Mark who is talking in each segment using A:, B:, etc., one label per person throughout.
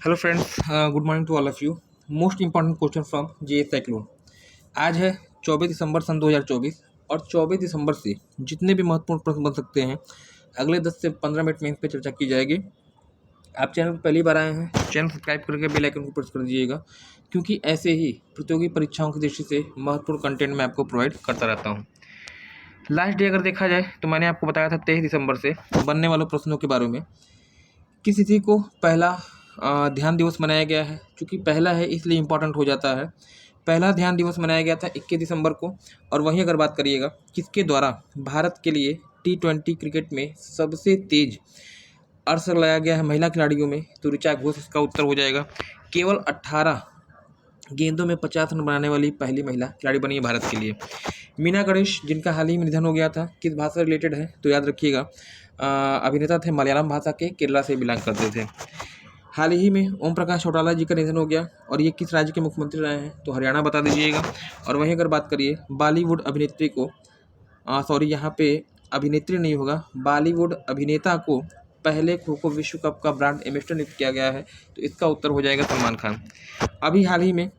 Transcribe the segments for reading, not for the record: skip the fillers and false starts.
A: Hello friends, good morning to all of you. Most important question from GS cyclone. आज है 24 दिसंबर सन 2024 और 24 दिसंबर से जितने भी महत्वपूर्ण प्रश्न बन सकते हैं अगले 10 से 15 मिनट में इन पर चर्चा की जाएगी। आप चैनल पर पहली बार आए हैं, चैनल सब्सक्राइब करके बेल आइकन को प्रेस कर दीजिएगा, क्योंकि ऐसे ही प्रतियोगी परीक्षाओं की दृष्टि से महत्वपूर्ण कंटेंट मैं आपको प्रोवाइड करता रहता हूँ। लास्ट डे अगर देखा जाए तो मैंने आपको बताया था 23 दिसंबर से बनने वाले प्रश्नों के बारे में। किस तिथि को पहला ध्यान दिवस मनाया गया है? क्योंकि पहला है इसलिए इम्पोर्टेंट हो जाता है। पहला ध्यान दिवस मनाया गया था 21 दिसंबर को। और वहीं अगर बात करिएगा किसके द्वारा भारत के लिए T20 क्रिकेट में सबसे तेज अर्श लगाया गया है महिला खिलाड़ियों में, तो ऋचा घोष इसका उत्तर हो जाएगा। केवल 18 गेंदों में 50 रन बनाने वाली पहली महिला खिलाड़ी बनी है भारत के लिए। मीना गणेश, जिनका हाल ही में निधन हो गया था, किस भाषा से रिलेटेड है तो याद रखिएगा, अभिनेता थे, मलयालम भाषा के, केरला से बिलोंग करते थे। हाल ही में ओम प्रकाश चौटाला जी का निधन हो गया और ये किस राज्य के मुख्यमंत्री रहे हैं तो हरियाणा बता दीजिएगा। और वहीं अगर बात करिए बॉलीवुड अभिनेत्री को, सॉरी यहाँ पे अभिनेत्री नहीं होगा, बॉलीवुड अभिनेता को पहले खो खो विश्व कप का ब्रांड एम्बेसडर नियुक्त किया गया है, तो इसका उत्तर हो जाएगा सलमान खान। अभी हाल ही में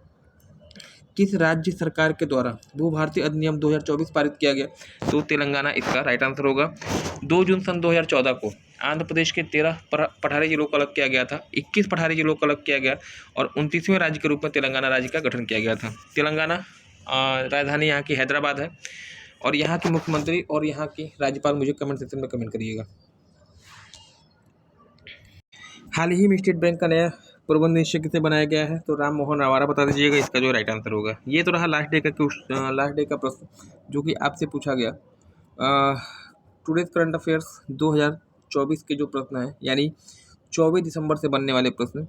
A: किस राज्य सरकार के द्वारा भू भारतीय अधिनियम 2024 पारित किया गया तो तेलंगाना इसका राइट आंसर होगा। 2 जून सन 2014 को आंध्र प्रदेश के 13 पठारी जिलों को अलग किया गया था, 21 पठारी जिलों को अलग किया गया और 29वें राज्य के रूप में तेलंगाना राज्य का गठन किया गया था। तेलंगाना राजधानी यहाँ की हैदराबाद है और यहाँ के मुख्यमंत्री और यहाँ की राज्यपाल मुझे कमेंट सेक्शन में कमेंट करिएगा। हाल ही में स्टेट बैंक का नया प्रबंध निदेशक किसे बनाया गया है तो राम मोहन रावारा बता दीजिएगा, इसका जो राइट आंसर होगा। ये तो रहा लास्ट डे का प्रश्न जो कि आपसे पूछा गया। टुडेज करंट अफेयर्स 2024 के जो प्रश्न हैं, यानी 24 दिसंबर से बनने वाले प्रश्न।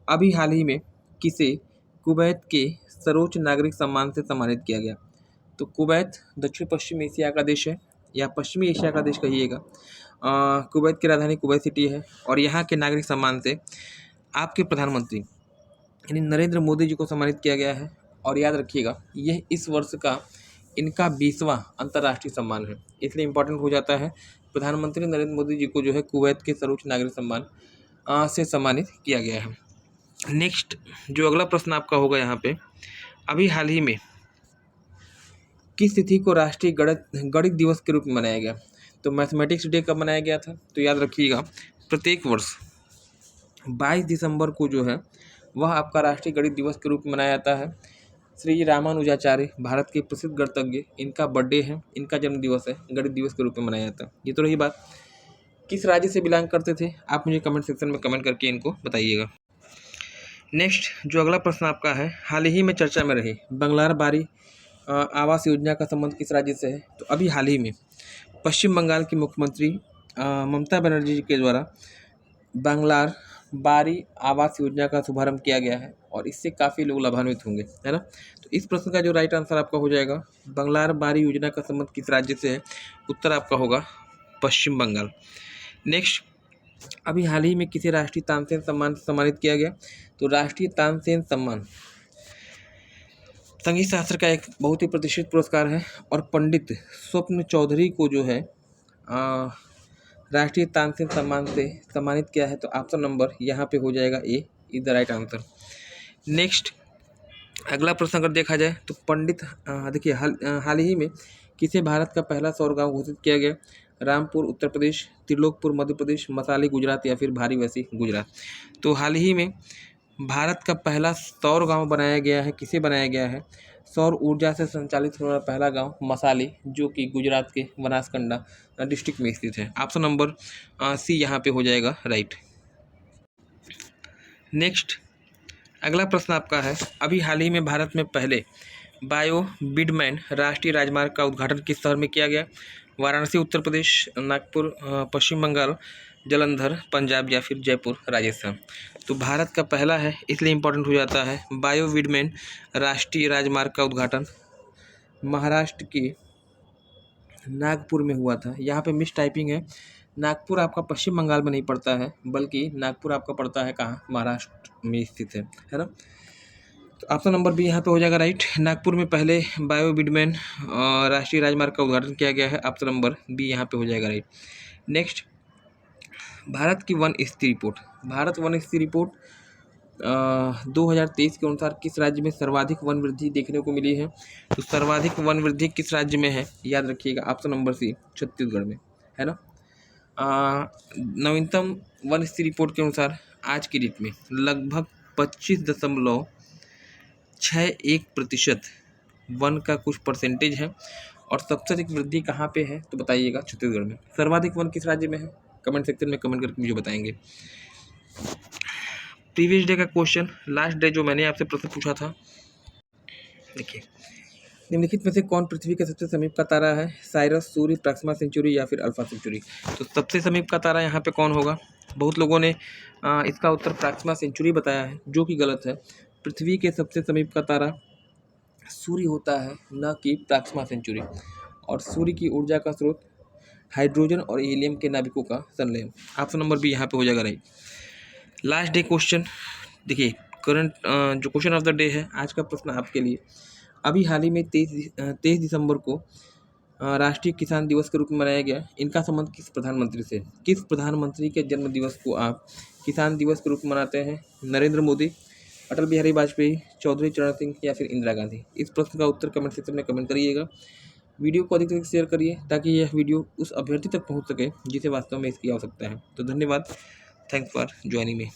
A: अभी हाल ही में किसे कुवैत के सर्वोच्च नागरिक सम्मान से सम्मानित किया गया? तो कुवैत दक्षिण पश्चिम एशिया का देश है या पश्चिमी एशिया का देश कहिएगा। कुवैत की राजधानी कुवैत सिटी है और यहाँ के नागरिक सम्मान से आपके प्रधानमंत्री यानी नरेंद्र मोदी जी को सम्मानित किया गया है। और याद रखिएगा यह इस वर्ष का इनका 20वां अंतर्राष्ट्रीय सम्मान है, इसलिए इम्पोर्टेंट हो जाता है। प्रधानमंत्री नरेंद्र मोदी जी को जो है कुवैत के सर्वोच्च नागरिक सम्मान से सम्मानित किया गया है। नेक्स्ट जो अगला प्रश्न आपका होगा यहाँ पे, अभी हाल ही में किस तिथि को राष्ट्रीय गणित दिवस के रूप में मनाया गया? तो मैथमेटिक्स डे कब मनाया गया था तो याद रखिएगा प्रत्येक वर्ष 22 दिसंबर को जो है वह आपका राष्ट्रीय गणित दिवस के रूप में मनाया जाता है। श्री रामानुजाचार्य भारत के प्रसिद्ध गणितज्ञ, इनका बर्थडे है, इनका जन्म दिवस है, गणित दिवस के रूप में मनाया जाता है। ये तो रही बात। किस राज्य से बिलोंग करते थे आप मुझे कमेंट सेक्शन में कमेंट करके इनको बताइएगा। नेक्स्ट जो अगला प्रश्न आपका है, हाल ही में चर्चा में रही बंगलार बारी आवास योजना का संबंध किस राज्य से है? तो अभी हाल ही में पश्चिम बंगाल की मुख्यमंत्री ममता बनर्जी जी के द्वारा बंगलार बारी आवास योजना का शुभारंभ किया गया है और इससे काफ़ी लोग लाभान्वित होंगे, है ना। तो इस प्रश्न का जो राइट आंसर आपका हो जाएगा, बंगलार बारी योजना का संबंध किस राज्य से है? उत्तर आपका होगा पश्चिम बंगाल। नेक्स्ट अभी हाल ही में किसे राष्ट्रीय तानसेन सम्मान से सम्मानित किया गया? तो राष्ट्रीय तानसेन सम्मान संगीत शास्त्र का एक बहुत ही प्रतिष्ठित पुरस्कार है और पंडित स्वप्न चौधरी को जो है राष्ट्रीय तानसेन सम्मान से सम्मानित किया है। तो ऑप्शन नंबर यहाँ पे हो जाएगा A is the right answer. Next अगला प्रश्न अगर देखा जाए तो पंडित देखिए हाल ही में किसे भारत का पहला सौर गाँव घोषित किया गया? रामपुर उत्तर प्रदेश, त्रिलोकपुर मध्य प्रदेश, मसाली गुजरात या फिर भारी वैसी गुजरात। तो हाल ही में भारत का पहला सौर गांव बनाया गया है, किसे बनाया गया है? सौर ऊर्जा से संचालित होने वाला पहला गांव मसाली, जो कि गुजरात के बनासकंडा डिस्ट्रिक्ट में स्थित है। ऑप्शन नंबर सी यहाँ पे हो जाएगा राइट। नेक्स्ट अगला प्रश्न आपका है, अभी हाल ही में भारत में पहले बायो बिडमैन राष्ट्रीय राजमार्ग का उद्घाटन किस शहर में किया गया? वाराणसी उत्तर प्रदेश, नागपुर पश्चिम बंगाल, जालंधर पंजाब या फिर जयपुर राजस्थान। तो भारत का पहला है इसलिए इम्पोर्टेंट हो जाता है। बायो बिडमैन राष्ट्रीय राजमार्ग का उद्घाटन महाराष्ट्र के नागपुर में हुआ था। यहाँ पे मिस टाइपिंग है, नागपुर आपका पश्चिम बंगाल में नहीं पड़ता है बल्कि नागपुर आपका पड़ता है कहाँ? महाराष्ट्र में स्थित है ना। तो ऑप्शन नंबर बी यहाँ पे हो जाएगा राइट। नागपुर में पहले बायो बिडमैन राष्ट्रीय राजमार्ग का उद्घाटन किया गया है। ऑप्शन नंबर बी यहाँ पे हो जाएगा राइट। नेक्स्ट भारत की वन स्थिति रिपोर्ट, भारत वन स्थिति रिपोर्ट 2023 के अनुसार किस राज्य में सर्वाधिक वन वृद्धि देखने को मिली है? तो सर्वाधिक वन वृद्धि किस राज्य में है? याद रखिएगा, ऑप्शन नंबर सी, छत्तीसगढ़ में, है ना। नवीनतम वन स्थिति रिपोर्ट के अनुसार आज की डेट में लगभग 25.61% वन का कुछ परसेंटेज है। और सबसे अधिक वृद्धि कहाँ पे है तो बताइएगा, छत्तीसगढ़ में। सर्वाधिक वन किस राज्य में है? कमेंट सेक्शन में कमेंट करके मुझे बताएंगे। प्रीवियस डे का क्वेश्चन, लास्ट डे जो मैंने आपसे प्रश्न पूछा था, देखिए, निम्नलिखित में से कौन पृथ्वी के सबसे समीप का तारा है? साइरस, सूर्य, प्रॉक्सिमा सेंचुरी या फिर अल्फा सेंचुरी? तो सबसे समीप का तारा यहाँ पे कौन होगा? बहुत लोगों ने इसका उत्तर प्रॉक्सिमा सेंचुरी बताया है, जो कि गलत है। पृथ्वी के सबसे समीप का तारा सूर्य होता है, न कि प्रॉक्सिमा सेंचुरी। और सूर्य की ऊर्जा का स्रोत हाइड्रोजन और हीलियम के नाभिकों का संलयन। ऑप्शन नंबर बी यहाँ पे हो जाएगा राइट। लास्ट डे क्वेश्चन, देखिए, करंट जो क्वेश्चन ऑफ द डे है, आज का प्रश्न आपके लिए। अभी हाल ही में 23 दिसंबर को राष्ट्रीय किसान दिवस के रूप में मनाया गया। इनका संबंध किस प्रधानमंत्री से? किस प्रधानमंत्री के जन्म दिवस को आप किसान दिवस के रूप में मनाते हैं? नरेंद्र मोदी, अटल बिहारी वाजपेयी, चौधरी चरण सिंह या फिर इंदिरा गांधी? इस प्रश्न का उत्तर कमेंट सेक्शन में कमेंट करिएगा। वीडियो को अधिक से अधिक शेयर करिए ताकि यह वीडियो उस अभ्यर्थी तक पहुंच सके जिसे वास्तव में इसकी आवश्यकता है। तो धन्यवाद, थैंक्स फॉर ज्वाइनिंग मी।